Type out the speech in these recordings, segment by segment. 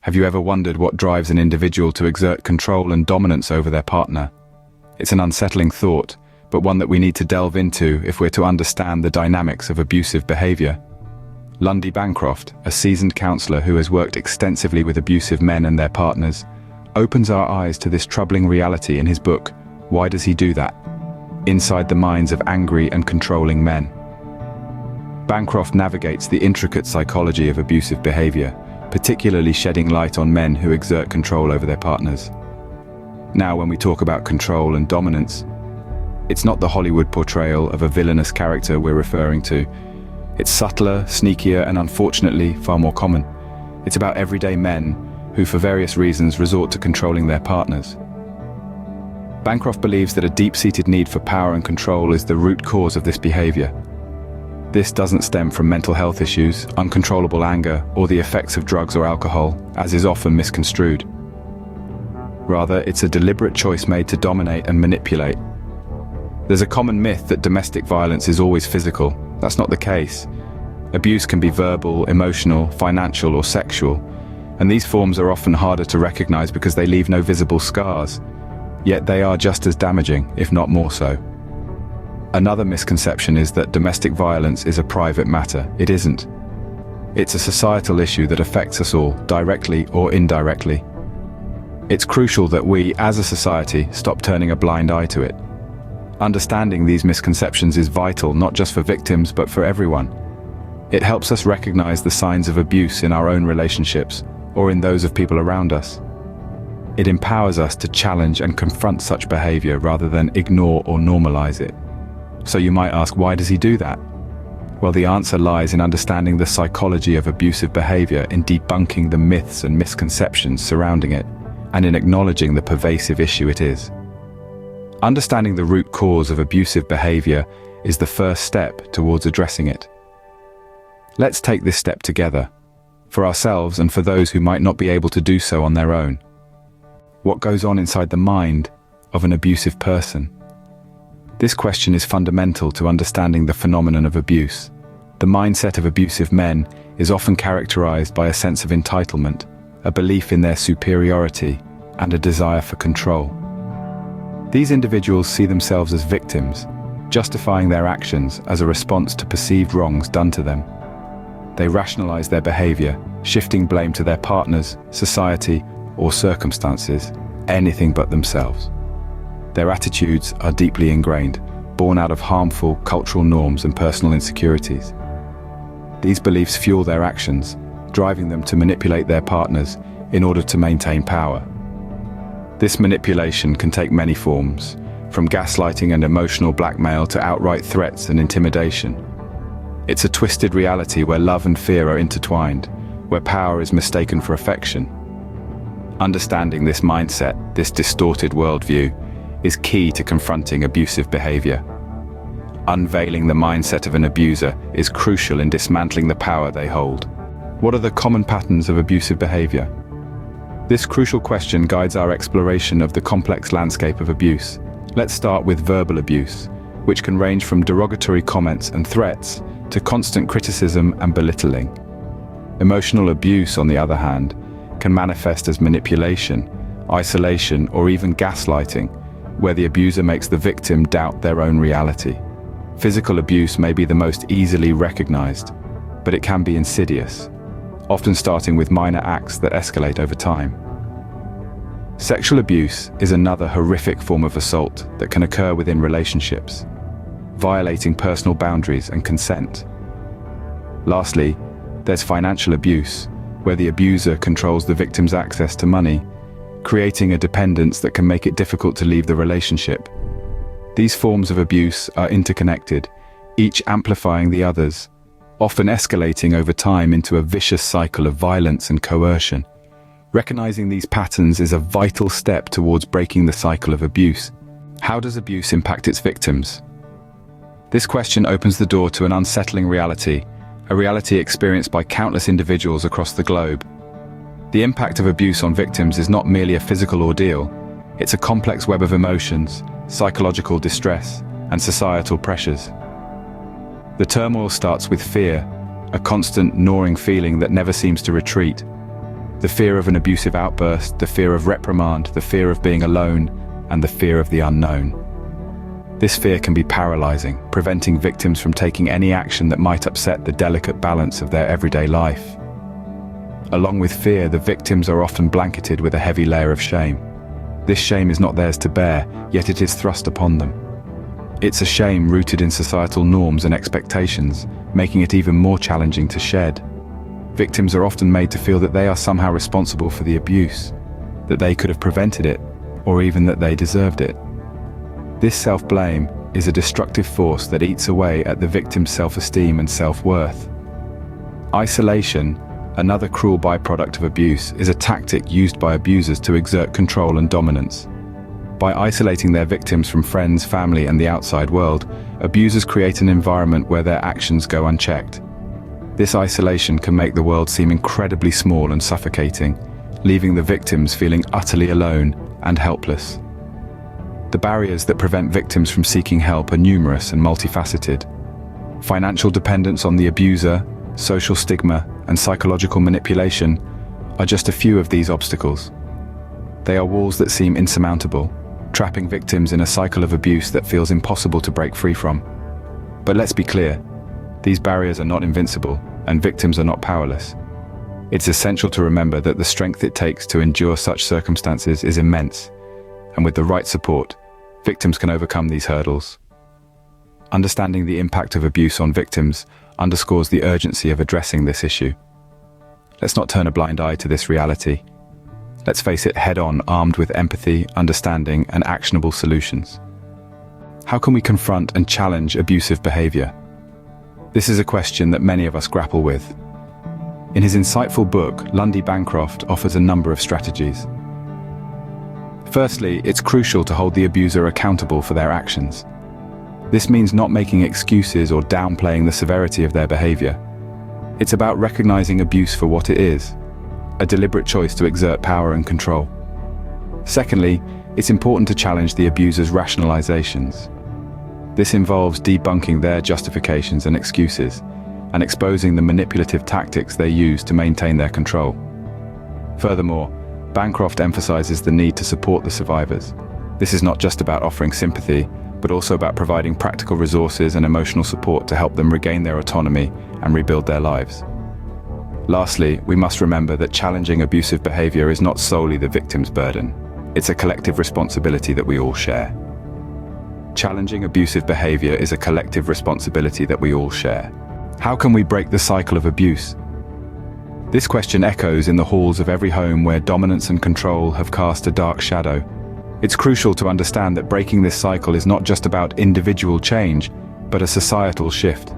Have you ever wondered what drives an individual to exert control and dominance over their partner? It's an unsettling thought, but one that we need to delve into if we're to understand the dynamics of abusive behavior. Lundy Bancroft, a seasoned counselor who has worked extensively with abusive men and their partners, opens our eyes to this troubling reality in his book, Why Does He Do That? Inside the Minds of Angry and Controlling Men. Bancroft navigates the intricate psychology of abusive behavior, particularly shedding light on men who exert control over their partners. Now, when we talk about control and dominance, it's not the Hollywood portrayal of a villainous character we're referring to. It's subtler, sneakier, and unfortunately far more common. It's about everyday men who, for various reasons, resort to controlling their partners. Bancroft believes that a deep-seated need for power and control is the root cause of this behavior. This doesn't stem from mental health issues, uncontrollable anger, or the effects of drugs or alcohol, as is often misconstrued. Rather, it's a deliberate choice made to dominate and manipulate. There's a common myth that domestic violence is always physical. That's not the case. Abuse can be verbal, emotional, financial, or sexual, and these forms are often harder to recognize because they leave no visible scars. Yet they are just as damaging, if not more so. Another misconception is that domestic violence is a private matter. It isn't. It's a societal issue that affects us all, directly or indirectly. It's crucial that we, as a society, stop turning a blind eye to it. Understanding these misconceptions is vital, not just for victims, but for everyone. It helps us recognize the signs of abuse in our own relationships, or in those of people around us. It empowers us to challenge and confront such behavior rather than ignore or normalize it. So you might ask, why does he do that? Well, the answer lies in understanding the psychology of abusive behavior, in debunking the myths and misconceptions surrounding it, and in acknowledging the pervasive issue it is. Understanding the root cause of abusive behavior is the first step towards addressing it. Let's take this step together, for ourselves and for those who might not be able to do so on their own. What goes on inside the mind of an abusive person? This question is fundamental to understanding the phenomenon of abuse. The mindset of abusive men is often characterized by a sense of entitlement, a belief in their superiority, and a desire for control. These individuals see themselves as victims, justifying their actions as a response to perceived wrongs done to them. They rationalize their behavior, shifting blame to their partners, society, or circumstances, anything but themselves. Their attitudes are deeply ingrained, born out of harmful cultural norms and personal insecurities. These beliefs fuel their actions, driving them to manipulate their partners in order to maintain power. This manipulation can take many forms, from gaslighting and emotional blackmail to outright threats and intimidation. It's a twisted reality where love and fear are intertwined, where power is mistaken for affection. Understanding this mindset, this distorted worldview, is key to confronting abusive behavior. Unveiling the mindset of an abuser is crucial in dismantling the power they hold. What are the common patterns of abusive behavior? This crucial question guides our exploration of the complex landscape of abuse. Let's start with verbal abuse, which can range from derogatory comments and threats to constant criticism and belittling. Emotional abuse, on the other hand, can manifest as manipulation, isolation, or even gaslighting, where the abuser makes the victim doubt their own reality. Physical abuse may be the most easily recognized, but it can be insidious, often starting with minor acts that escalate over time. Sexual abuse is another horrific form of assault that can occur within relationships, violating personal boundaries and consent. Lastly, there's financial abuse, where the abuser controls the victim's access to money, creating a dependence that can make it difficult to leave the relationship. These forms of abuse are interconnected, each amplifying the others, often escalating over time into a vicious cycle of violence and coercion. Recognizing these patterns is a vital step towards breaking the cycle of abuse. How does abuse impact its victims? This question opens the door to an unsettling reality, a reality experienced by countless individuals across the globe. The impact of abuse on victims is not merely a physical ordeal, it's a complex web of emotions, psychological distress, and societal pressures. The turmoil starts with fear, a constant gnawing feeling that never seems to retreat. The fear of an abusive outburst, the fear of reprimand, the fear of being alone, and the fear of the unknown. This fear can be paralyzing, preventing victims from taking any action that might upset the delicate balance of their everyday life. Along with fear, the victims are often blanketed with a heavy layer of shame. This shame is not theirs to bear, yet it is thrust upon them. It's a shame rooted in societal norms and expectations, making it even more challenging to shed. Victims are often made to feel that they are somehow responsible for the abuse, that they could have prevented it, or even that they deserved it. This self-blame is a destructive force that eats away at the victim's self-esteem and self-worth. Isolation, another cruel byproduct of abuse, is a tactic used by abusers to exert control and dominance. By isolating their victims from friends, family, and the outside world, abusers create an environment where their actions go unchecked. This isolation can make the world seem incredibly small and suffocating, leaving the victims feeling utterly alone and helpless. The barriers that prevent victims from seeking help are numerous and multifaceted. Financial dependence on the abuser, social stigma, and psychological manipulation are just a few of these obstacles. They are walls that seem insurmountable, trapping victims in a cycle of abuse that feels impossible to break free from. But let's be clear, these barriers are not invincible, and victims are not powerless. It's essential to remember that the strength it takes to endure such circumstances is immense, and with the right support, victims can overcome these hurdles. Understanding the impact of abuse on victims underscores the urgency of addressing this issue. Let's not turn a blind eye to this reality. Let's face it head-on, armed with empathy, understanding, and actionable solutions. How can we confront and challenge abusive behavior? This is a question that many of us grapple with. In his insightful book, Lundy Bancroft offers a number of strategies. Firstly, it's crucial to hold the abuser accountable for their actions. This means not making excuses or downplaying the severity of their behavior. It's about recognizing abuse for what it is, a deliberate choice to exert power and control. Secondly, it's important to challenge the abuser's rationalizations. This involves debunking their justifications and excuses, and exposing the manipulative tactics they use to maintain their control. Furthermore, Bancroft emphasizes the need to support the survivors. This is not just about offering sympathy, but also about providing practical resources and emotional support to help them regain their autonomy and rebuild their lives. Lastly, we must remember that challenging abusive behavior is not solely the victim's burden. It's a collective responsibility that we all share. Challenging abusive behavior is a collective responsibility that we all share. How can we break the cycle of abuse? This question echoes in the halls of every home where dominance and control have cast a dark shadow. It's crucial to understand that breaking this cycle is not just about individual change, but a societal shift.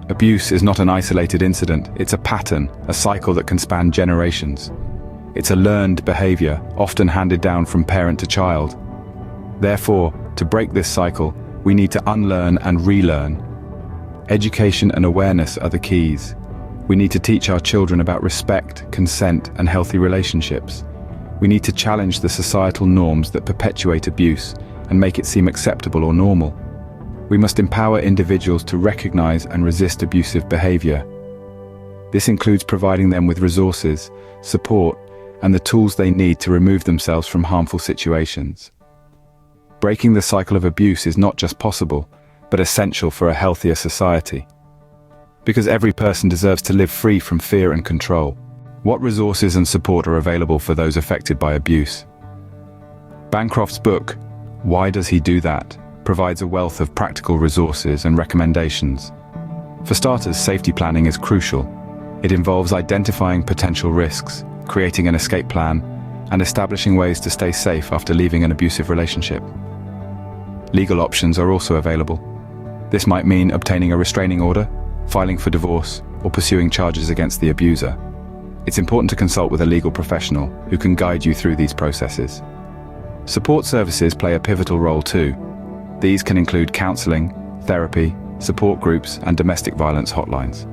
Abuse is not an isolated incident, it's a pattern, a cycle that can span generations. It's a learned behavior, often handed down from parent to child. Therefore, to break this cycle, we need to unlearn and relearn. Education and awareness are the keys. We need to teach our children about respect, consent, and healthy relationships. We need to challenge the societal norms that perpetuate abuse and make it seem acceptable or normal. We must empower individuals to recognize and resist abusive behavior. This includes providing them with resources, support, and the tools they need to remove themselves from harmful situations. Breaking the cycle of abuse is not just possible, but essential for a healthier society. Because every person deserves to live free from fear and control. What resources and support are available for those affected by abuse? Bancroft's book, Why Does He Do That?, provides a wealth of practical resources and recommendations. For starters, safety planning is crucial. It involves identifying potential risks, creating an escape plan, and establishing ways to stay safe after leaving an abusive relationship. Legal options are also available. This might mean obtaining a restraining order, filing for divorce, or pursuing charges against the abuser. It's important to consult with a legal professional who can guide you through these processes. Support services play a pivotal role too. These can include counseling, therapy, support groups, and domestic violence hotlines.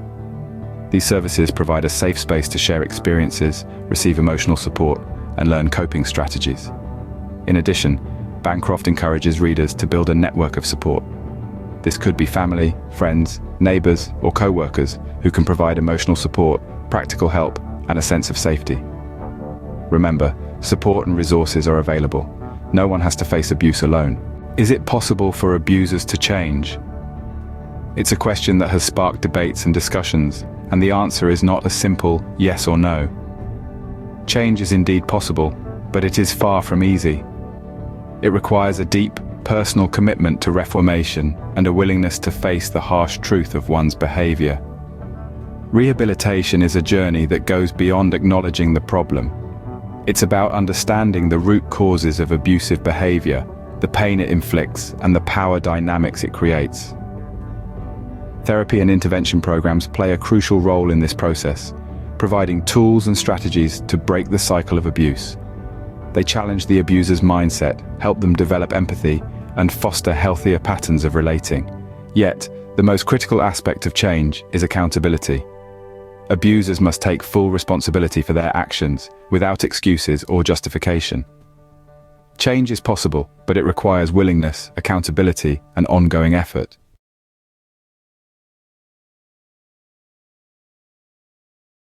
These services provide a safe space to share experiences, receive emotional support, and learn coping strategies. In addition, Bancroft encourages readers to build a network of support. This could be family, friends, neighbors, or co-workers who can provide emotional support, practical help, and a sense of safety. Remember, support and resources are available. No one has to face abuse alone. Is it possible for abusers to change? It's a question that has sparked debates and discussions, and the answer is not a simple yes or no. Change is indeed possible, but it is far from easy. It requires a deep, personal commitment to reformation and a willingness to face the harsh truth of one's behavior. Rehabilitation is a journey that goes beyond acknowledging the problem. It's about understanding the root causes of abusive behavior, the pain it inflicts, and the power dynamics it creates. Therapy and intervention programs play a crucial role in this process, providing tools and strategies to break the cycle of abuse. They challenge the abuser's mindset, help them develop empathy, and foster healthier patterns of relating. Yet, the most critical aspect of change is accountability. Abusers must take full responsibility for their actions, without excuses or justification. Change is possible, but it requires willingness, accountability, and ongoing effort.